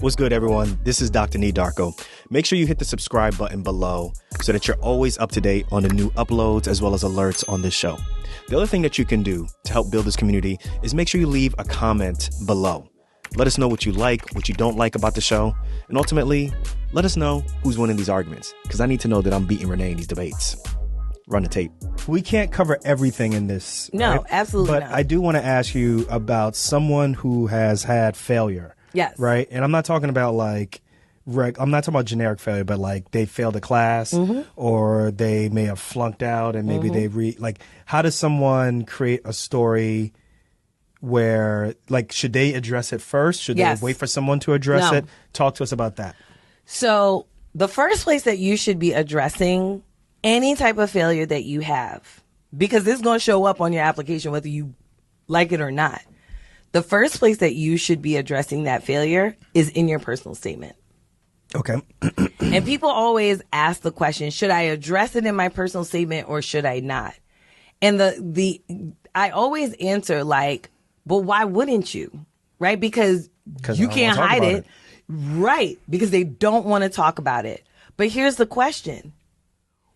What's good, everyone? This is Dr. Nee Darko. Make sure you hit the subscribe button below so that you're always up to date on the new uploads as well as alerts on this show. The other thing that you can do to help build this community is make sure you leave a comment below. Let us know what you like, what you don't like about the show, and ultimately, let us know who's winning these arguments, because I need to know that I'm beating Renee in these debates. Run the tape. We can't cover everything in this. No, right? absolutely but not. I do want to ask you about someone who has had failure. Yes. Right? And I'm not talking about I'm not talking about generic failure, but like they failed a class or they may have flunked out and maybe how does someone create a story where, should they address it first? Should they wait for someone to address it? Talk to us about that. So the first place that you should be addressing any type of failure that you have, because it's going to show up on your application whether you like it or not. The first place that you should be addressing that failure is in your personal statement. Okay. And people always ask the question, should I address it in my personal statement or should I not? And I always answer but why wouldn't you? Right? Because you can't hide it. Right. Because they don't want to talk about it. But here's the question.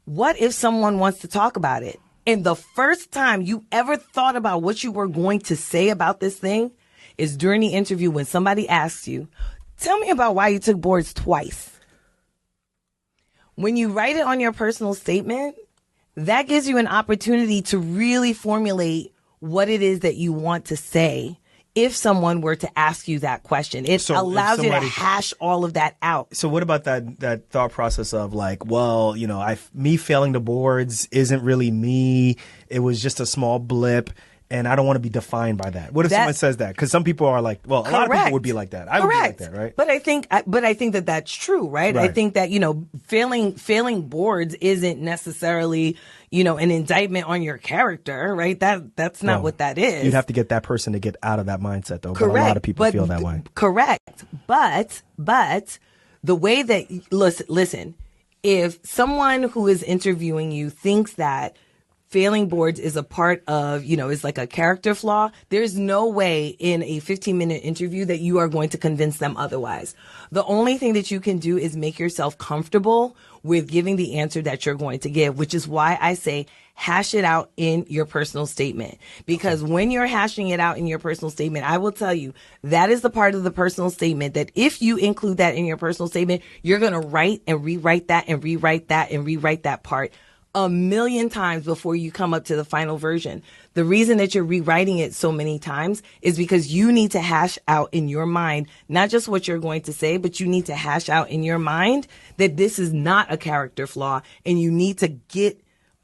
What if someone wants to talk about it? And the first time you ever thought about what you were going to say about this thing is during the interview when somebody asks you, tell me about why you took boards twice. When you write it on your personal statement, that gives you an opportunity to really formulate what it is that you want to say if someone were to ask you that question. It allows you to hash all of that out. So what about that thought process of me failing the boards isn't really me. It was just a small blip and I don't want to be defined by that. What if someone says that? Because some people are a lot of people would be like that. I would be like that, right? But I think that that's true, right? I think that, failing boards isn't necessarily, an indictment on your character, right? That's not what that is. You'd have to get that person to get out of that mindset, though. Correct. But a lot of people feel that way. Correct. But the way that, listen, if someone who is interviewing you thinks that failing boards is a part of, is like a character flaw, there's no way in a 15-minute interview that you are going to convince them otherwise. The only thing that you can do is make yourself comfortable with giving the answer that you're going to give, which is why I say hash it out in your personal statement. Because when you're hashing it out in your personal statement, I will tell you, that is the part of the personal statement that if you include that in your personal statement, you're going to write and rewrite that and rewrite that and rewrite that part a million times before you come up to the final version. The reason that you're rewriting it so many times is because you need to hash out in your mind, not just what you're going to say, but you need to hash out in your mind that this is not a character flaw and you need to get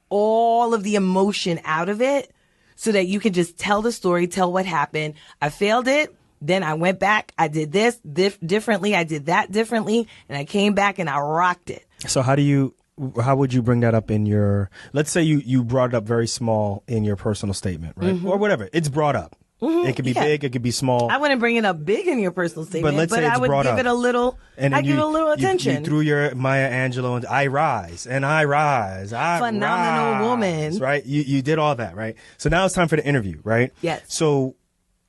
all of the emotion out of it so that you can just tell the story, tell what happened. I failed it. Then I went back. I did this differently. I did that differently. And I came back and I rocked it. So how would you bring that up in your, let's say you brought it up very small in your personal statement, right? Or whatever. It's brought up. It could be big, it could be small. I wouldn't bring it up big in your personal statement, but I would give it a little, I'd give it a little attention. You threw your Maya Angelou and I rise, I Phenomenal woman. Right? You did all that, right? So now it's time for the interview, right? Yes. So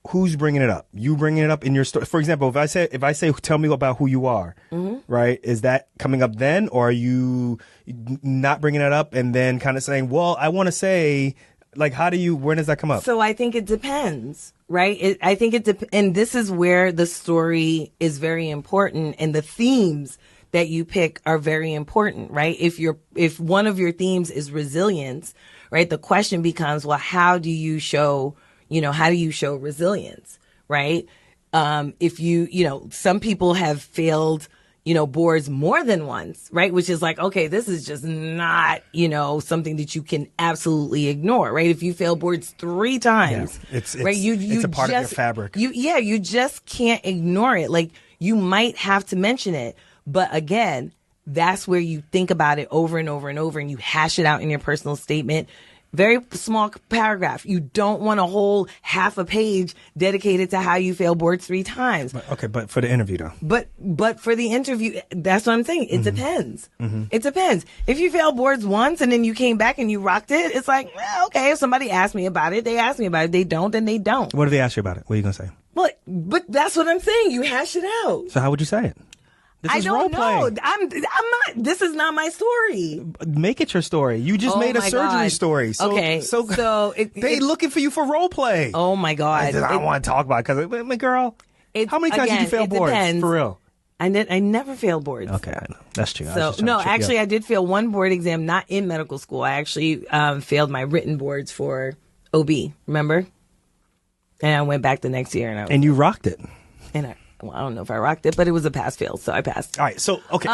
who's bringing it up? You bringing it up in your story? For example, if I say, tell me about who you are, right? Is that coming up then, or are you not bringing it up and then kind of saying, well, I want to say, when does that come up? So I think it depends, right? I think it depends. And this is where the story is very important and the themes that you pick are very important, right? If one of your themes is resilience, right? The question becomes, well, how do you show resilience, right? If some people have failed, boards more than once, right? Which is okay, this is just not, something that you can absolutely ignore, right? If you fail boards 3 times, it's right? It's a part of your fabric. You just can't ignore it. You might have to mention it, but again, that's where you think about it over and over and over and you hash it out in your personal statement. Very small paragraph. You don't want a whole half a page dedicated to how you fail boards 3 times. But for the interview though. But for the interview, that's what I'm saying. It depends. It depends. If you fail boards once and then you came back and you rocked it, it's okay, if somebody asked me about it, they asked me about it. They don't, then they don't. What if they ask you about it? What are you going to say? But that's what I'm saying. You hash it out. So how would you say it? This is I don't role know. playing. I'm not. This is not my story. Make it your story. You just made a surgery story. So, okay. So they looking for you for role play. Oh my God. I want to talk about it because, my girl, how many times did you fail boards? Depends. For real? I never failed boards. Okay, I know. That's true. So no, actually, I did fail one board exam, not in medical school. I actually failed my written boards for OB. Remember? And I went back the next year, and you rocked it. And I don't know if I rocked it, but it was a pass-fail, so I passed. All right, so okay,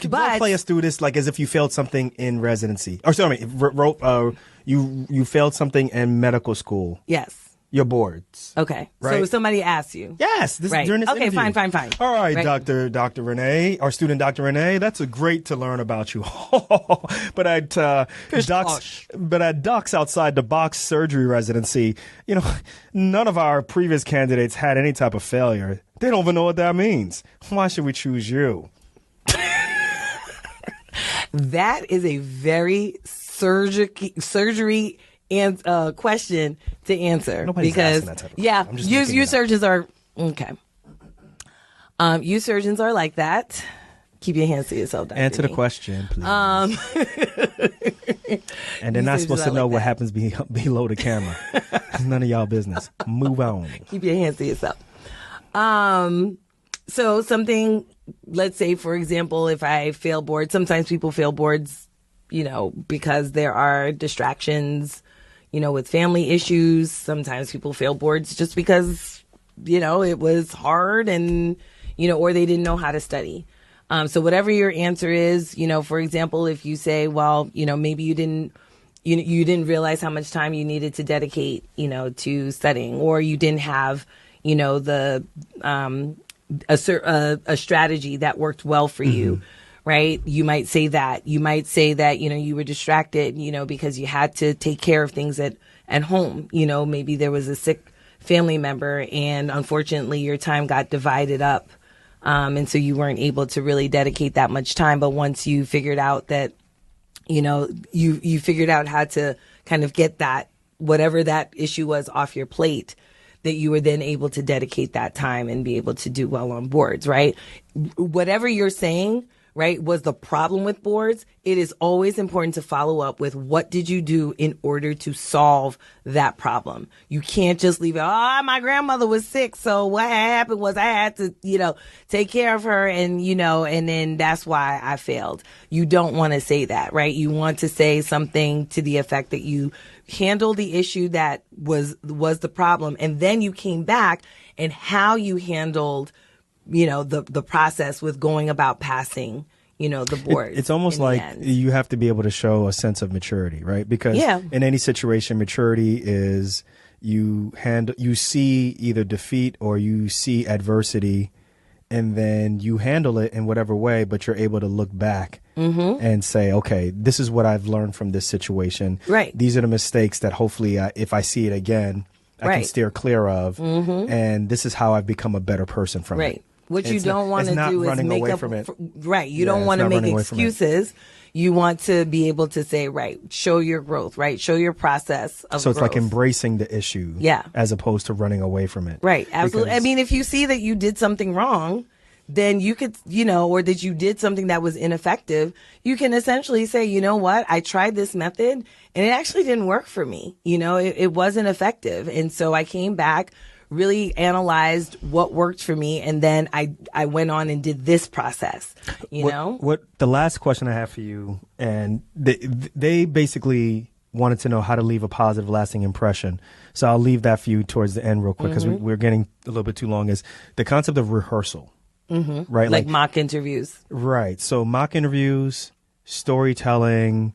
but play us through this like as if you failed something in residency, or sorry, you failed something in medical school. Yes. Your boards. Okay. Right? So somebody asked you. Yes. During this interview. Fine. All right, Dr. Renee, our student Dr. Renee, that's great to learn about you. But at Doc's Outside the Box surgery residency, none of our previous candidates had any type of failure. They don't even know what that means. Why should we choose you? That is a very surgery and question to answer. Nobody's because asking that type of question. you surgeons are okay. You surgeons are like that. Keep your hands to yourself, Dr. Answer the question, please. And they're not supposed to know what happens below the camera. It's none of y'all business. Move on. Keep your hands to yourself. So something, let's say, for example, if I fail boards, sometimes people fail boards, because there are distractions, with family issues. Sometimes people fail boards just because, it was hard and, or they didn't know how to study. So whatever your answer is, for example, if you say, well, maybe you didn't realize how much time you needed to dedicate, to studying, or you didn't have, a strategy that worked well for you. Right? You might say that. You might say that, you were distracted, because you had to take care of things at home. Maybe there was a sick family member and unfortunately your time got divided up. And so you weren't able to really dedicate that much time. But once you figured out that, you figured out how to kind of get that, whatever that issue was off your plate, that you were then able to dedicate that time and be able to do well on boards, right? Whatever you're saying, right, was the problem with boards, it is always important to follow up with what did you do in order to solve that problem. You can't just leave it, my grandmother was sick, so what happened was I had to, take care of her and, and then that's why I failed. You don't want to say that, right? You want to say something to the effect that you handled the issue that was the problem, and then you came back and how you handled the process with going about passing, the board. It's almost like you have to be able to show a sense of maturity, right? Because in any situation, maturity is you see either defeat or you see adversity and then you handle it in whatever way, but you're able to look back and say, okay, this is what I've learned from this situation. Right. These are the mistakes that hopefully if I see it again, I can steer clear of. And this is how I've become a better person from it. What you don't want to do is make up from it. Right. You don't want to make excuses. You want to be able to say, right, show your growth, right? Show your process of growth. So it's like embracing the issue as opposed to running away from it. Right. Absolutely. I mean, if you see that you did something wrong, then you could, or that you did something that was ineffective, you can essentially say, you know what, I tried this method and it actually didn't work for me. It wasn't effective. And so I came back, really analyzed what worked for me, and then I went on and did this process, What the last question I have for you, and they basically wanted to know how to leave a positive, lasting impression. So I'll leave that for you towards the end real quick because we're getting a little bit too long, is the concept of rehearsal, right? Like mock interviews. Right. So mock interviews, storytelling,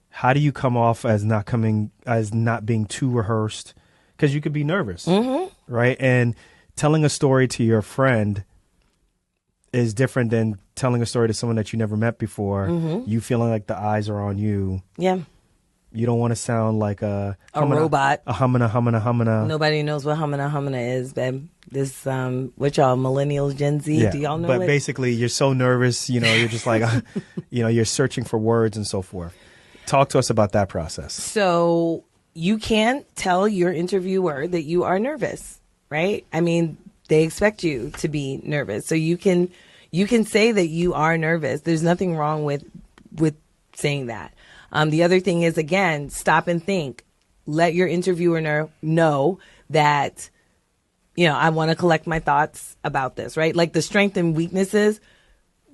how do you come off as not being too rehearsed? Because you could be nervous, right? And telling a story to your friend is different than telling a story to someone that you never met before. You feeling like the eyes are on you. Yeah. You don't want to sound like a robot. A humana. Nobody knows what humana is, babe. This, what y'all, millennials, Gen Z, do y'all know But it? basically, you're so nervous, you're just like, you're searching for words and so forth. Talk to us about that process. So you can't tell your interviewer that you are nervous, right? I mean, they expect you to be nervous. So you can say that you are nervous. There's nothing wrong with saying that. The other thing is, again, stop and think. Let your interviewer know that, I want to collect my thoughts about this, right? Like the strengths and weaknesses,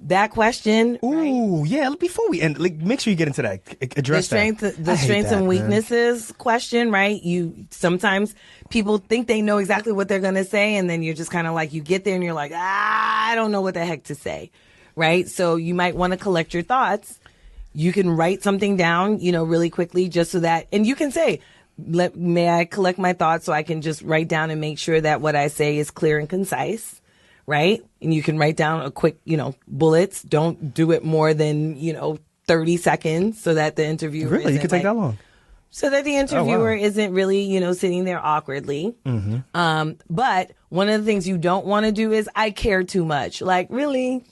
that question. Ooh, right? Yeah. Before we end, make sure you get into that. Address the strengths and weaknesses question, right? Sometimes people think they know exactly what they're going to say, and then you're just kind of like, you get there and you're like, I don't know what the heck to say, right? So you might want to collect your thoughts. You can write something down, really quickly, just so that, and you can say, may I collect my thoughts so I can just write down and make sure that what I say is clear and concise, right? And you can write down a quick, bullets. Don't do it more than, 30 seconds so that the interviewer Really? You can take that long? So that the interviewer isn't really, sitting there awkwardly. Mm-hmm. But one of the things you don't want to do is, I care too much. Like, really?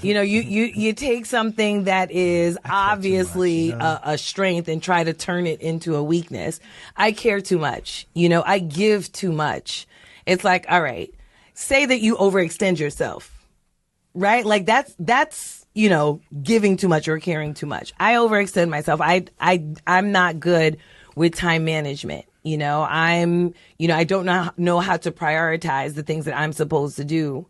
You take something that is obviously a strength and try to turn it into a weakness. I care too much. I give too much. It's like, all right, say that you overextend yourself, right? Like that's giving too much or caring too much. I overextend myself. I'm not good with time management. I don't know how to prioritize the things that I'm supposed to do,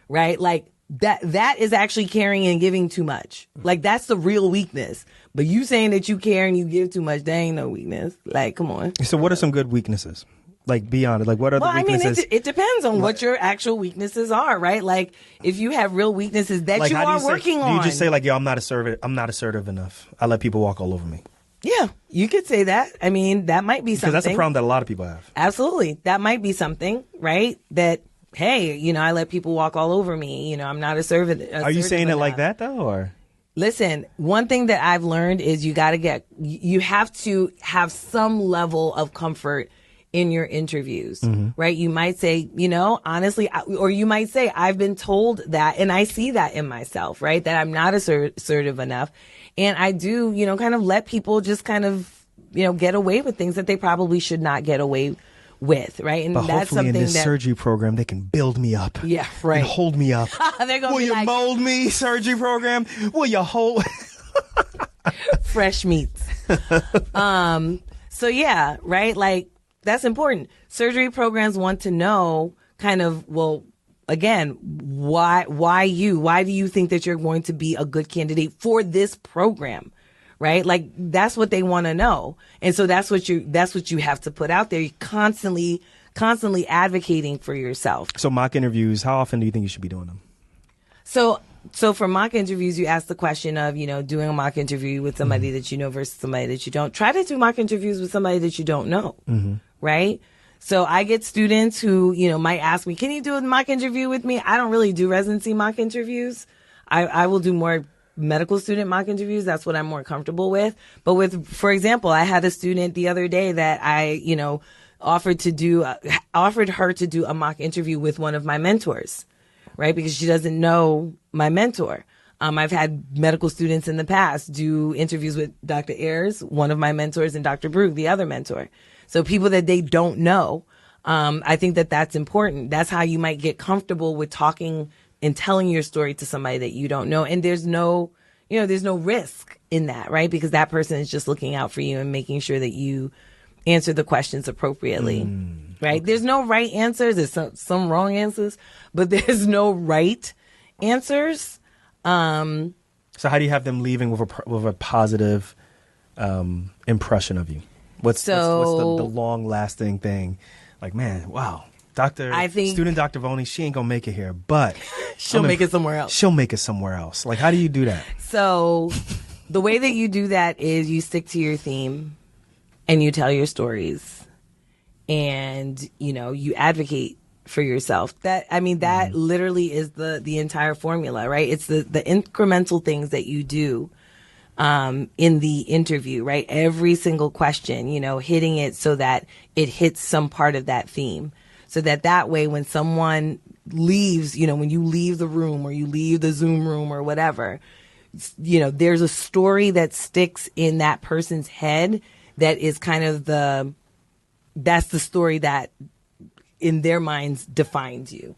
right? Like that is actually caring and giving too much. Like that's the real weakness. But you saying that you care and you give too much, that ain't no weakness. Like, come on. So what are some good weaknesses? Like, be honest. Like, what are the weaknesses? It depends on what your actual weaknesses are, right? Like, if you have real weaknesses that you are working on. Do you just say, like, yo, I'm not assertive enough. I let people walk all over me. Yeah, you could say that. I mean, that might be something. Because that's a problem that a lot of people have. Absolutely. That might be something, right? That, hey, I let people walk all over me. I'm not assertive. Are you saying it like that, though, or? Listen, one thing that I've learned is you have to have some level of comfort in your interviews, right? You might say, honestly, or you might say, I've been told that, and I see that in myself, right? That I'm not assertive enough. And I do, kind of let people just kind of, get away with things that they probably should not get away with, right? And but that's hopefully something in this surgery program, they can build me up. Yeah, right. And hold me up. They're gonna Will you mold me, surgery program? Will you hold? Fresh meats. So yeah, right? Like, that's important. Surgery programs want to know kind of, well, again, why you? Why do you think that you're going to be a good candidate for this program? Right? Like, that's what they want to know. And so that's what you have to put out there. You're constantly advocating for yourself. So mock interviews, how often do you think you should be doing them? So for mock interviews, you ask the question of, doing a mock interview with somebody that you know versus somebody that you don't. Try to do mock interviews with somebody that you don't know. Right? So I get students who, might ask me, can you do a mock interview with me? I don't really do residency mock interviews. I will do more medical student mock interviews. That's what I'm more comfortable with. But for example, I had a student the other day that I, offered her to do a mock interview with one of my mentors, right? Because she doesn't know my mentor. I've had medical students in the past do interviews with Dr. Ayers, one of my mentors, and Dr. Brugge, the other mentor. So people that they don't know. I think that that's important. That's how you might get comfortable with talking and telling your story to somebody that you don't know. And there's no risk in that, right? Because that person is just looking out for you and making sure that you answer the questions appropriately, right? Okay. There's no right answers. There's some wrong answers, but there's no right answers. So how do you have them leaving with a positive impression of you? What's the long lasting thing? Like, man, wow. Student Dr. Voney, she ain't gonna make it here, but she'll make it somewhere else. She'll make it somewhere else. Like, how do you do that? So the way that you do that is you stick to your theme and you tell your stories and, you advocate for yourself. That literally is the entire formula, right? It's the incremental things that you do in the interview, right? Every single question, hitting it so that it hits some part of that theme. So that way, when someone leaves, when you leave the room or you leave the Zoom room or whatever, there's a story that sticks in that person's head that is kind of that's the story that in their minds defines you.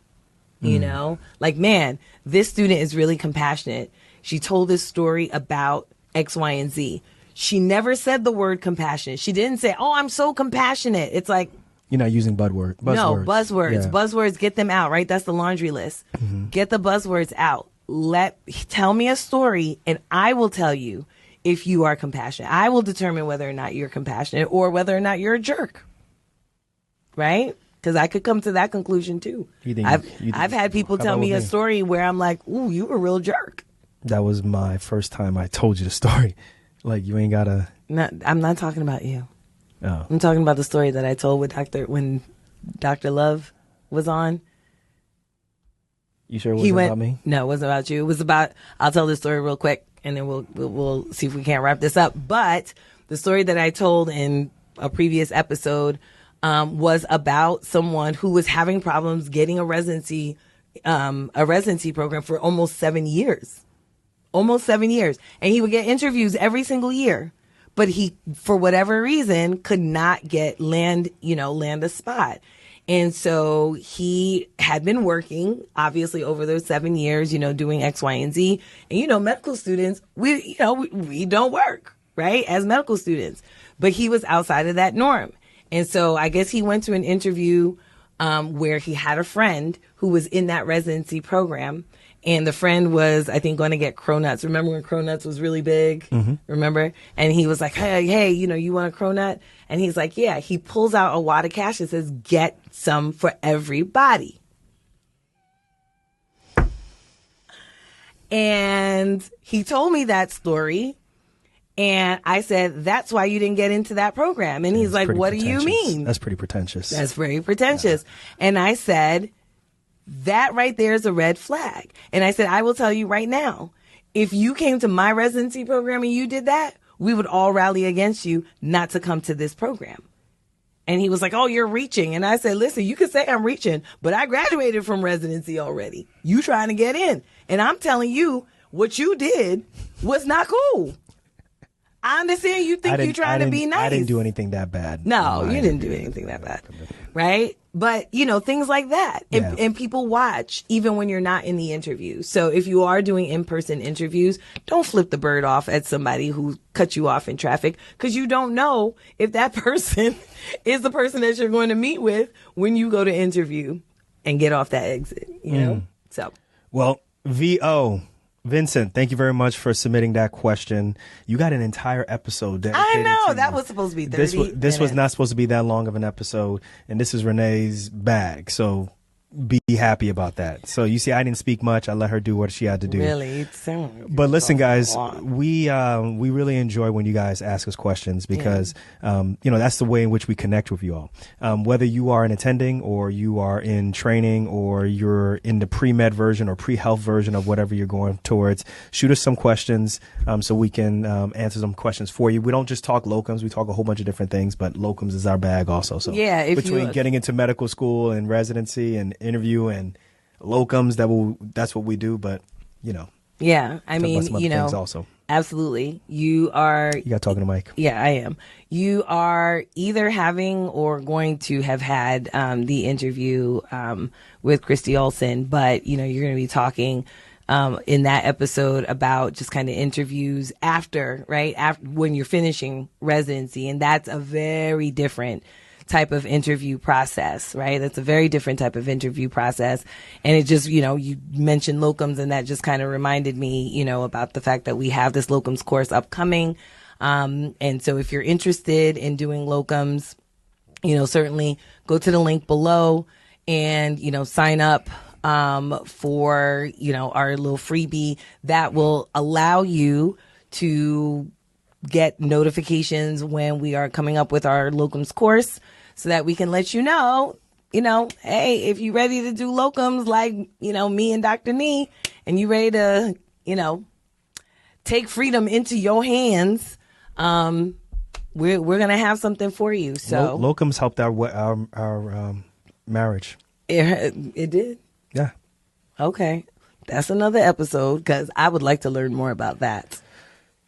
You know, like, man, this student is really compassionate. She told this story about X, Y, and Z. She never said the word compassionate. She didn't say, oh, I'm so compassionate. It's like, you're not using buzzwords. No, buzzwords. Yeah. Buzzwords, get them out, right? That's the laundry list. Get the buzzwords out. Tell me a story, and I will tell you if you are compassionate. I will determine whether or not you're compassionate or whether or not you're a jerk. Right? Because I could come to that conclusion too. I've had people tell me a story where I'm like, ooh, you a real jerk. That was my first time I told you the story. Like, you ain't gotta. I'm not talking about you. Oh. I'm talking about the story that I told when Dr. Love was on. You sure it wasn't about me? No, it wasn't about you. It was about, I'll tell this story real quick and then we'll see if we can't wrap this up. But the story that I told in a previous episode was about someone who was having problems getting a residency program for almost 7 years. Almost 7 years. And he would get interviews every single year. But he, for whatever reason, could not land a spot. And so he had been working, obviously, over those 7 years, doing X, Y, and Z. And, medical students, we don't work, right, as medical students. But he was outside of that norm. And so I guess he went to an interview where he had a friend who was in that residency program. And the friend was, I think, going to get cronuts. Remember when cronuts was really big? Mm-hmm. Remember? And he was like, hey, you want a cronut? And he's like, yeah. He pulls out a wad of cash and says, get some for everybody. And he told me that story. And I said, that's why you didn't get into that program. And he's like, what do you mean? That's pretty pretentious. That's very pretentious. Yeah. And I said, that right there is a red flag. And I said, I will tell you right now, if you came to my residency program and you did that, we would all rally against you not to come to this program. And he was like, oh, you're reaching. And I said, listen, you can say I'm reaching, but I graduated from residency already. You trying to get in. And I'm telling you, what you did was not cool. I understand you think you're trying to be nice. I didn't do anything that bad. No, you didn't do anything that bad. Right? But, things like that. And people watch even when you're not in the interview. So if you are doing in-person interviews, don't flip the bird off at somebody who cut you off in traffic, because you don't know if that person is the person that you're going to meet with when you go to interview and get off that exit, So. Well, Vincent, thank you very much for submitting that question. You got an entire episode dedicated. I know, that was supposed to be 30 This was not supposed to be that long of an episode, and this is Renee's bag. So be happy about that. So you see, I didn't speak much. I let her do what she had to do. Really? But listen, guys, we really enjoy when you guys ask us questions, because that's the way in which we connect with you all. Whether you are in attending, or you are in training, or you're in the pre-med version or pre-health version of whatever you're going towards, shoot us some questions so we can answer some questions for you. We don't just talk locums. We talk a whole bunch of different things, but locums is our bag also. So between getting into medical school and residency and interview and locums, that's what we do. But I mean, also. Absolutely. You got talking to Mike. Yeah, I am. You are either having or going to have had the interview with Christy Olson, but you're going to be talking in that episode about just kind of interviews after when you're finishing residency, and that's a very different type of interview process, right? That's a very different type of interview process. And it just, you mentioned locums, and that just kind of reminded me, about the fact that we have this locums course upcoming. And so if you're interested in doing locums, certainly go to the link below and, sign up for, our little freebie that will allow you to get notifications when we are coming up with our locums course, so that we can let you know, hey, if you're ready to do locums like, me and Dr. Nee, and you ready to, take freedom into your hands, we're going to have something for you. So locums helped our marriage. It did? Yeah. Okay. That's another episode, because I would like to learn more about that.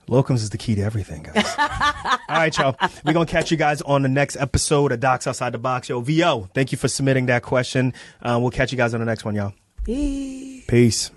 Locums is the key to everything, guys. All right, y'all. We're going to catch you guys on the next episode of Docs Outside the Box. Yo, VO, thank you for submitting that question. We'll catch you guys on the next one, y'all. Peace.